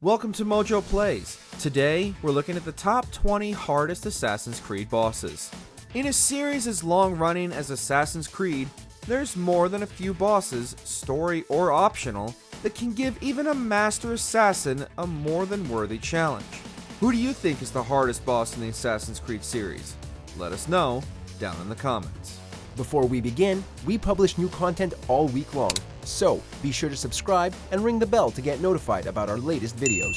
Welcome to MojoPlays. Today, we're looking at the top 20 hardest Assassin's Creed bosses. In a series as long-running as Assassin's Creed, there's more than a few bosses, story or optional, that can give even a master assassin a more than worthy challenge. Who do you think is the hardest boss in the Assassin's Creed series? Let us know down in the comments. Before we begin, we publish new content all week long, so be sure to subscribe and ring the bell to get notified about our latest videos.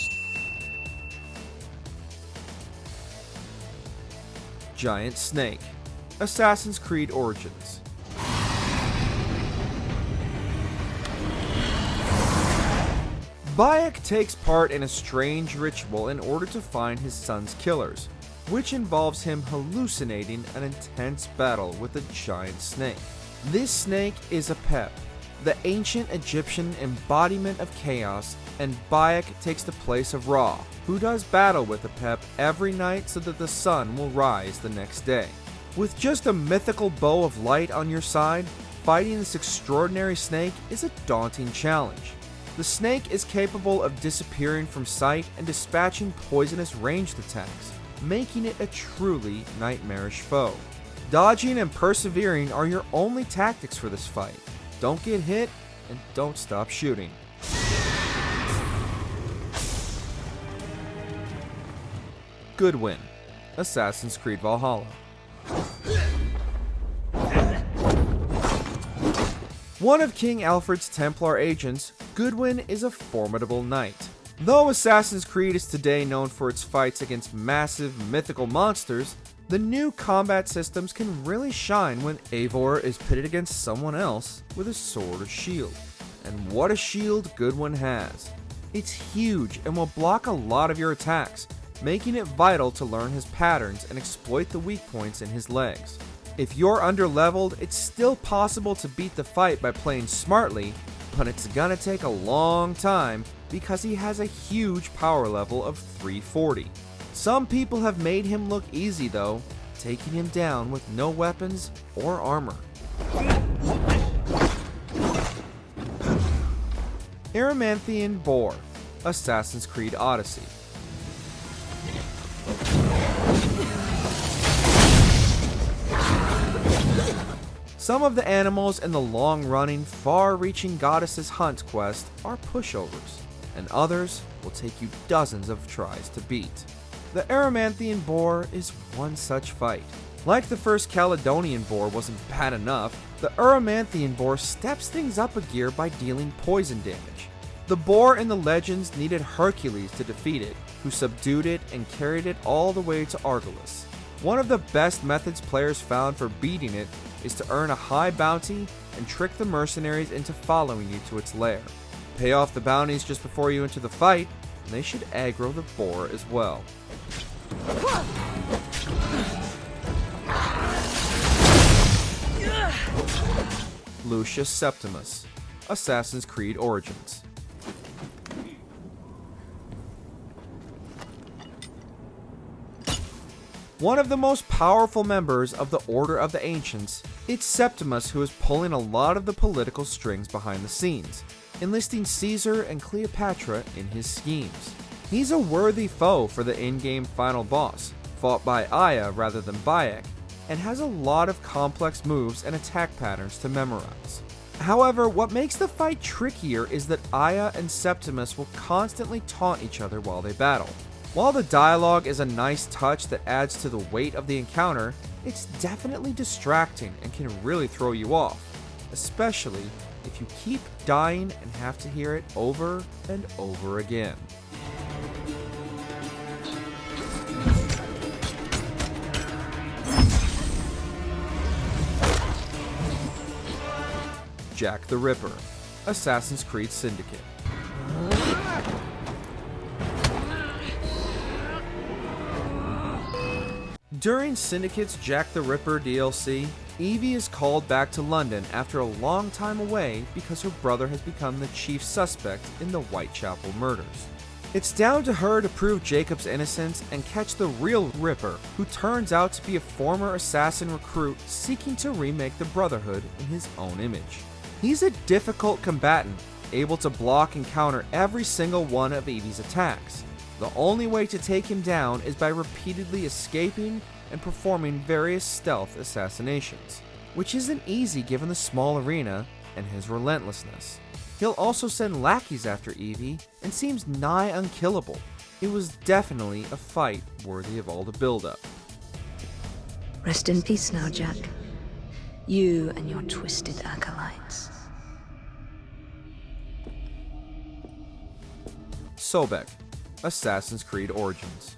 Giant Snake, Assassin's Creed Origins. Bayek takes part in a strange ritual in order to find his son's killers, which involves him hallucinating an intense battle with a giant snake. This snake is Apep, the ancient Egyptian embodiment of chaos, and Bayek takes the place of Ra, who does battle with Apep every night so that the sun will rise the next day. With just a mythical bow of light on your side, fighting this extraordinary snake is a daunting challenge. The snake is capable of disappearing from sight and dispatching poisonous ranged attacks, making it a truly nightmarish foe. Dodging and persevering are your only tactics for this fight. Don't get hit, and don't stop shooting. Goodwin, Assassin's Creed Valhalla. One of King Alfred's Templar agents, Goodwin is a formidable knight. Though Assassin's Creed is today known for its fights against massive mythical monsters, the new combat systems can really shine when Eivor is pitted against someone else with a sword or shield. And what a shield Goodwin has. It's huge and will block a lot of your attacks, making it vital to learn his patterns and exploit the weak points in his legs. If you're underleveled, it's still possible to beat the fight by playing smartly, but it's gonna take a long time because he has a huge power level of 340. Some people have made him look easy though, taking him down with no weapons or armor. Erymanthean Boar, Assassin's Creed Odyssey. Some of the animals in the long-running, far-reaching Goddess's Hunt quest are pushovers, and others will take you dozens of tries to beat. The Erymanthean Boar is one such fight. Like the first Caledonian Boar wasn't bad enough, the Erymanthean Boar steps things up a gear by dealing poison damage. The boar in the legends needed Hercules to defeat it, who subdued it and carried it all the way to Arges. One of the best methods players found for beating it is to earn a high bounty and trick the mercenaries into following you to its lair. Pay off the bounties just before you enter the fight, and they should aggro the boar as well. Lucius Septimus, Assassin's Creed Origins. One of the most powerful members of the Order of the Ancients, it's Septimus who is pulling a lot of the political strings behind the scenes, enlisting Caesar and Cleopatra in his schemes. He's a worthy foe for the in-game final boss, fought by Aya rather than Bayek, and has a lot of complex moves and attack patterns to memorize. However, what makes the fight trickier is that Aya and Septimus will constantly taunt each other while they battle. While the dialogue is a nice touch that adds to the weight of the encounter, it's definitely distracting and can really throw you off, especially if you keep dying and have to hear it over and over again. Jack the Ripper, Assassin's Creed Syndicate. During Syndicate's Jack the Ripper DLC, Evie is called back to London after a long time away because her brother has become the chief suspect in the Whitechapel murders. It's down to her to prove Jacob's innocence and catch the real Ripper, who turns out to be a former assassin recruit seeking to remake the Brotherhood in his own image. He's a difficult combatant, able to block and counter every single one of Eevee's attacks. The only way to take him down is by repeatedly escaping and performing various stealth assassinations, which isn't easy given the small arena and his relentlessness. He'll also send lackeys after Eevee and seems nigh unkillable. It was definitely a fight worthy of all the build-up. Rest in peace now, Jack. You and your twisted acolytes. Sobek, Assassin's Creed Origins.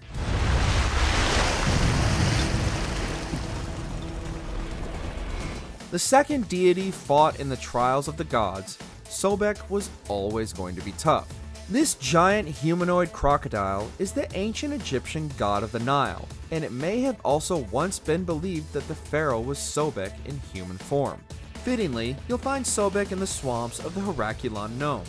The second deity fought in the trials of the gods, Sobek was always going to be tough. This giant humanoid crocodile is the ancient Egyptian god of the Nile, and it may have also once been believed that the pharaoh was Sobek in human form. Fittingly, you'll find Sobek in the swamps of the Herculon Nome,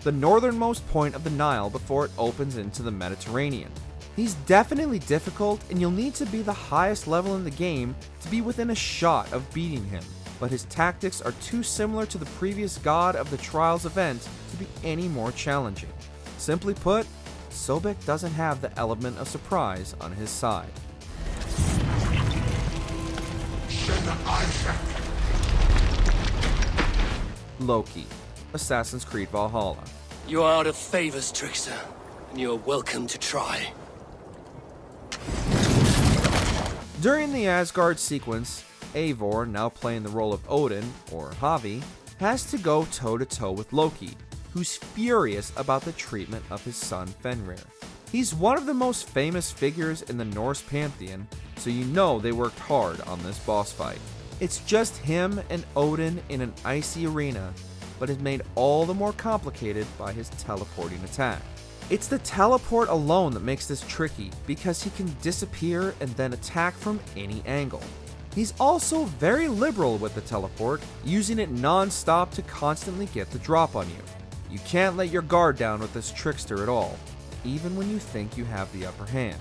the northernmost point of the Nile before it opens into the Mediterranean. He's definitely difficult, and you'll need to be the highest level in the game to be within a shot of beating him, but his tactics are too similar to the previous god of the Trials event to be any more challenging. Simply put, Sobek doesn't have the element of surprise on his side. Loki, Assassin's Creed Valhalla. You are out of favors, trickster, and you are welcome to try. During the Asgard sequence, Eivor, now playing the role of Odin, or Havi, has to go toe-to-toe with Loki, who's furious about the treatment of his son Fenrir. He's one of the most famous figures in the Norse pantheon, so you know they worked hard on this boss fight. It's just him and Odin in an icy arena, but is made all the more complicated by his teleporting attack. It's the teleport alone that makes this tricky, because he can disappear and then attack from any angle. He's also very liberal with the teleport, using it non-stop to constantly get the drop on you. You can't let your guard down with this trickster at all, even when you think you have the upper hand.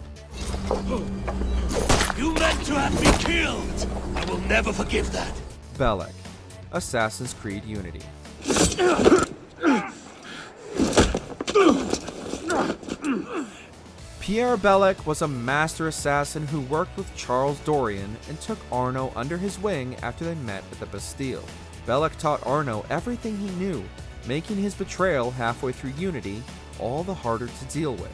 You meant to have me killed! I will never forgive that! Belek, Assassin's Creed Unity. Pierre Belek was a master assassin who worked with Charles Dorian and took Arno under his wing after they met at the Bastille. Belek taught Arno everything he knew, making his betrayal halfway through Unity all the harder to deal with.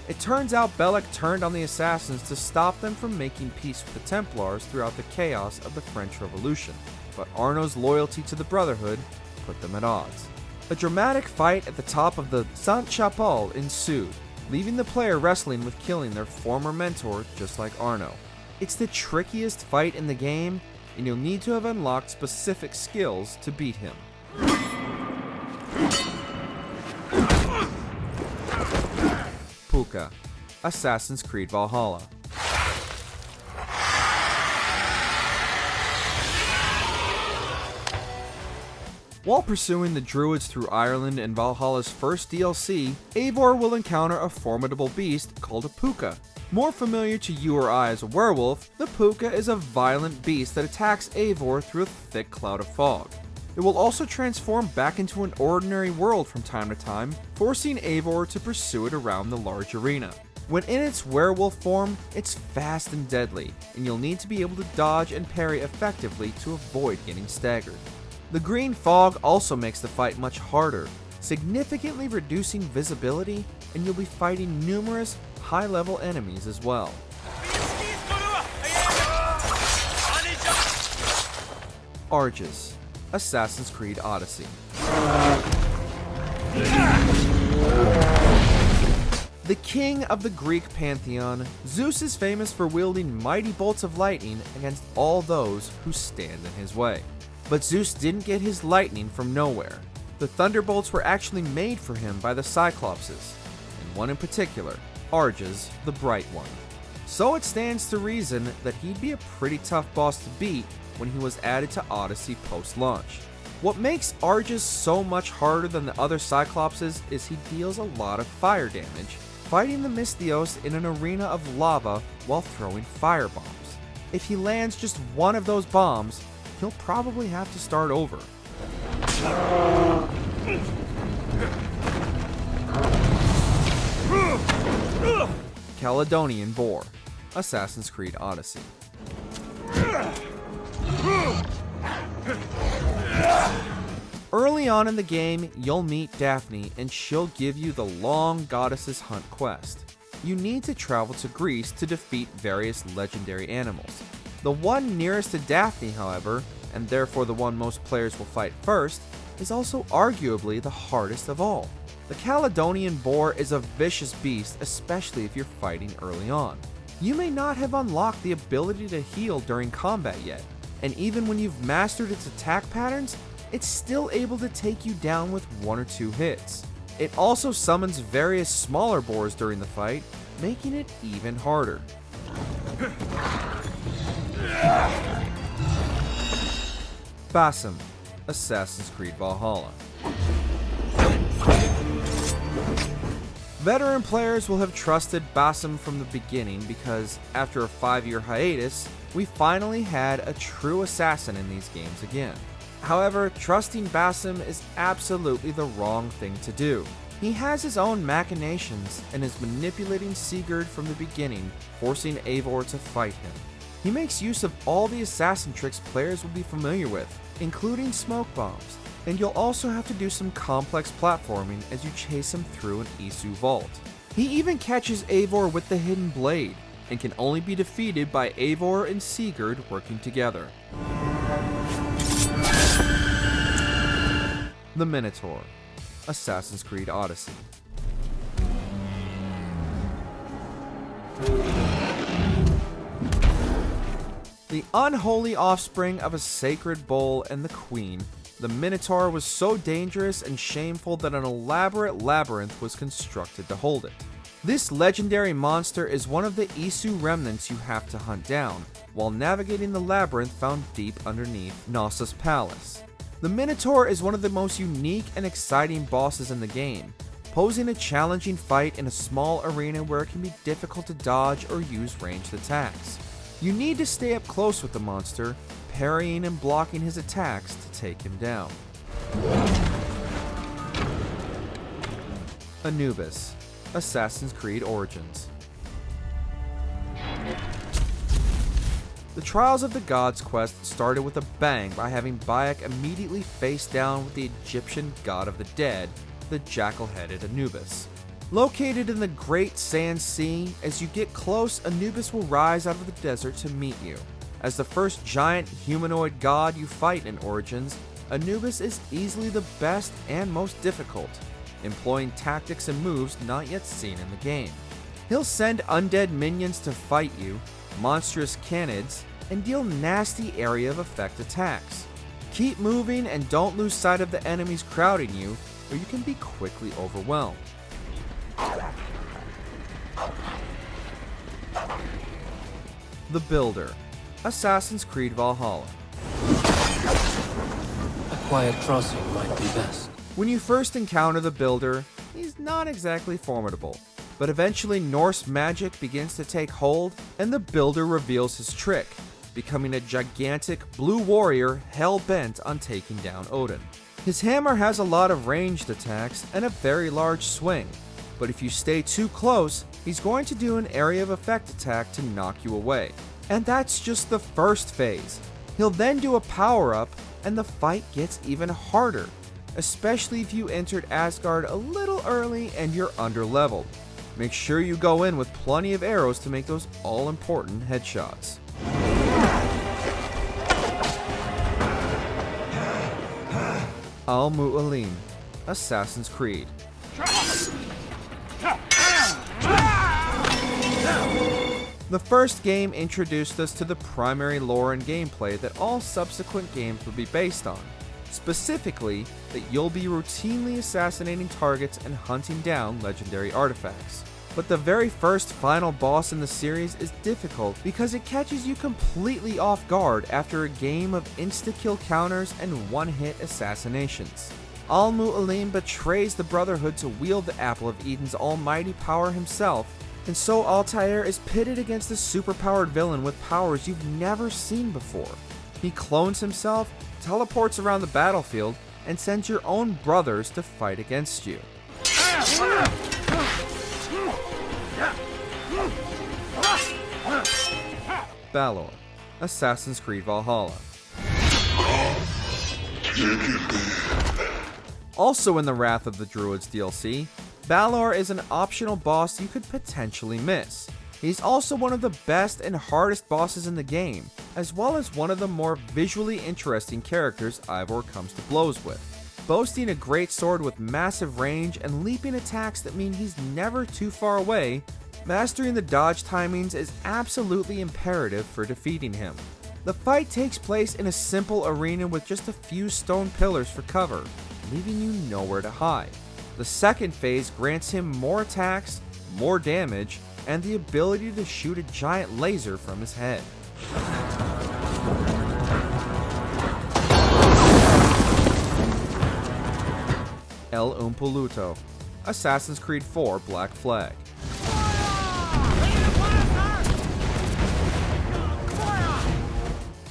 It turns out Belek turned on the assassins to stop them from making peace with the Templars throughout the chaos of the French Revolution, but Arno's loyalty to the Brotherhood put them at odds. A dramatic fight at the top of the Sainte-Chapelle ensued, leaving the player wrestling with killing their former mentor just like Arno. It's the trickiest fight in the game, and you'll need to have unlocked specific skills to beat him. Puka, Assassin's Creed Valhalla. While pursuing the druids through Ireland in Valhalla's first DLC, Eivor will encounter a formidable beast called a Puka. More familiar to you or I as a werewolf, the Puka is a violent beast that attacks Eivor through a thick cloud of fog. It will also transform back into an ordinary world from time to time, forcing Eivor to pursue it around the large arena. When in its werewolf form, it's fast and deadly, and you'll need to be able to dodge and parry effectively to avoid getting staggered. The green fog also makes the fight much harder, significantly reducing visibility, and you'll be fighting numerous high-level enemies as well. Arges, Assassin's Creed Odyssey. The king of the Greek pantheon, Zeus is famous for wielding mighty bolts of lightning against all those who stand in his way. But Zeus didn't get his lightning from nowhere. The thunderbolts were actually made for him by the Cyclopses, and one in particular, Arges, the Bright One. So it stands to reason that he'd be a pretty tough boss to beat when he was added to Odyssey post-launch. What makes Arges so much harder than the other Cyclopses is he deals a lot of fire damage, fighting the Misthios in an arena of lava while throwing firebombs. If he lands just one of those bombs, he'll probably have to start over. Caledonian Boar, Assassin's Creed Odyssey. Early on in the game, you'll meet Daphne and she'll give you the long Goddess's Hunt quest. You need to travel to Greece to defeat various legendary animals. The one nearest to Daphne, however, and therefore the one most players will fight first, is also arguably the hardest of all. The Caledonian Boar is a vicious beast, especially if you're fighting early on. You may not have unlocked the ability to heal during combat yet, and even when you've mastered its attack patterns, it's still able to take you down with 1 or 2 hits. It also summons various smaller boars during the fight, making it even harder. Basim, Assassin's Creed Valhalla. Veteran players will have trusted Basim from the beginning because, after a 5-year hiatus, we finally had a true assassin in these games again. However, trusting Basim is absolutely the wrong thing to do. He has his own machinations and is manipulating Sigurd from the beginning, forcing Eivor to fight him. He makes use of all the assassin tricks players will be familiar with, including smoke bombs, and you'll also have to do some complex platforming as you chase him through an Isu vault. He even catches Eivor with the hidden blade, and can only be defeated by Eivor and Sigurd working together. The Minotaur, Assassin's Creed Odyssey. The unholy offspring of a sacred bull and the queen, the Minotaur was so dangerous and shameful that an elaborate labyrinth was constructed to hold it. This legendary monster is one of the Isu remnants you have to hunt down, while navigating the labyrinth found deep underneath Knossos Palace. The Minotaur is one of the most unique and exciting bosses in the game, posing a challenging fight in a small arena where it can be difficult to dodge or use ranged attacks. You need to stay up close with the monster, parrying and blocking his attacks to take him down. Anubis, Assassin's Creed Origins. The Trials of the Gods quest started with a bang by having Bayek immediately face down with the Egyptian god of the dead, the jackal-headed Anubis. Located in the Great Sand Sea, as you get close, Anubis will rise out of the desert to meet you. As the first giant humanoid god you fight in Origins, Anubis is easily the best and most difficult, employing tactics and moves not yet seen in the game. He'll send undead minions to fight you, monstrous canids, and deal nasty area of effect attacks. Keep moving and don't lose sight of the enemies crowding you, or you can be quickly overwhelmed. The Builder, Assassin's Creed Valhalla. A quiet crossing might be best. When you first encounter the Builder, he's not exactly formidable, but eventually Norse magic begins to take hold and the Builder reveals his trick, becoming a gigantic blue warrior hell-bent on taking down Odin. His hammer has a lot of ranged attacks and a very large swing, but if you stay too close, he's going to do an area of effect attack to knock you away. And that's just the first phase. He'll then do a power-up, and the fight gets even harder, especially if you entered Asgard a little early and you're under-leveled. Make sure you go in with plenty of arrows to make those all-important headshots. Mualim, Assassin's Creed. The first game introduced us to the primary lore and gameplay that all subsequent games would be based on. Specifically, that you'll be routinely assassinating targets and hunting down legendary artifacts. But the very first final boss in the series is difficult because it catches you completely off guard after a game of insta-kill counters and one-hit assassinations. Mualim betrays the Brotherhood to wield the Apple of Eden's almighty power himself, and so Altair is pitted against a superpowered villain with powers you've never seen before. He clones himself, teleports around the battlefield, and sends your own brothers to fight against you. Balor, Assassin's Creed Valhalla. Also in the Wrath of the Druids DLC, Balor is an optional boss you could potentially miss. He's also one of the best and hardest bosses in the game, as well as one of the more visually interesting characters Ivor comes to blows with. Boasting a great sword with massive range and leaping attacks that mean he's never too far away, mastering the dodge timings is absolutely imperative for defeating him. The fight takes place in a simple arena with just a few stone pillars for cover, leaving you nowhere to hide. The second phase grants him more attacks, more damage, and the ability to shoot a giant laser from his head. El Umpoluto, Assassin's Creed 4 Black Flag.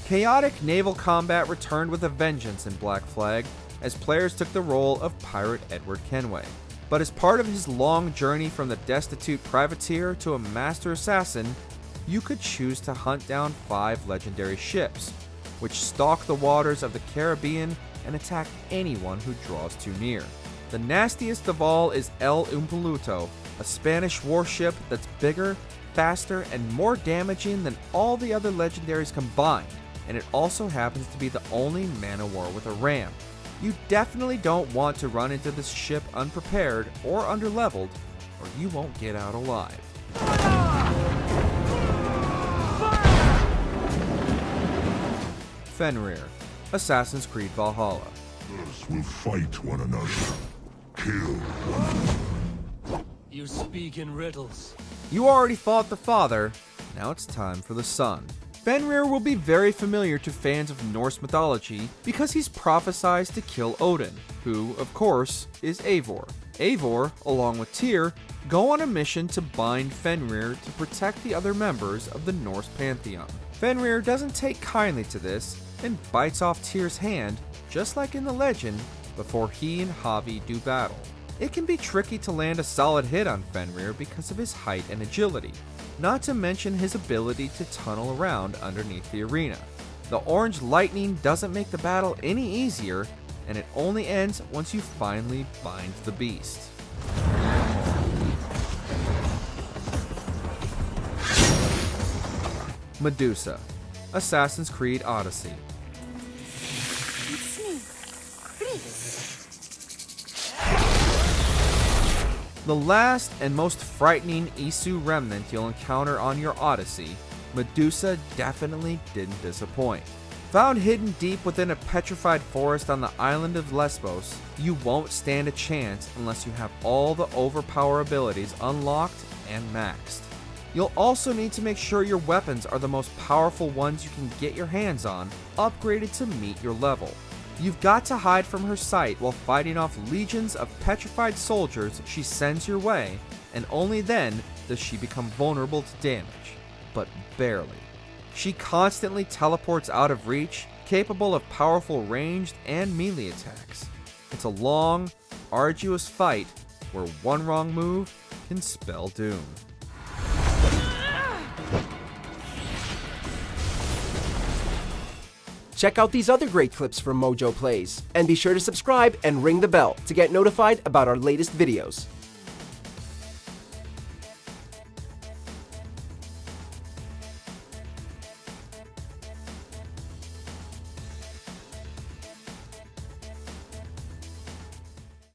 Chaotic naval combat returned with a vengeance in Black Flag, as players took the role of Pirate Edward Kenway. But as part of his long journey from the destitute privateer to a master assassin, you could choose to hunt down 5 legendary ships, which stalk the waters of the Caribbean and attack anyone who draws too near. The nastiest of all is El Umpoluto, a Spanish warship that's bigger, faster, and more damaging than all the other legendaries combined, and it also happens to be the only man-o-war with a ram. You definitely don't want to run into this ship unprepared or underleveled, or you won't get out alive. Fenrir, Assassin's Creed Valhalla. Us will fight one another. Kill one. You speak in riddles. You already fought the father, now it's time for the son. Fenrir will be very familiar to fans of Norse mythology because he's prophesized to kill Odin, who, of course, is Eivor. Eivor, along with Tyr, go on a mission to bind Fenrir to protect the other members of the Norse pantheon. Fenrir doesn't take kindly to this and bites off Tyr's hand, just like in the legend, before he and Havi do battle. It can be tricky to land a solid hit on Fenrir because of his height and agility, not to mention his ability to tunnel around underneath the arena. The orange lightning doesn't make the battle any easier, and it only ends once you finally bind the beast. Medusa, Assassin's Creed Odyssey. The last and most frightening Isu remnant you'll encounter on your Odyssey, Medusa definitely didn't disappoint. Found hidden deep within a petrified forest on the island of Lesbos, you won't stand a chance unless you have all the overpower abilities unlocked and maxed. You'll also need to make sure your weapons are the most powerful ones you can get your hands on, upgraded to meet your level. You've got to hide from her sight while fighting off legions of petrified soldiers she sends your way, and only then does she become vulnerable to damage. But barely. She constantly teleports out of reach, capable of powerful ranged and melee attacks. It's a long, arduous fight where one wrong move can spell doom. Check out these other great clips from MojoPlays, and be sure to subscribe and ring the bell to get notified about our latest videos.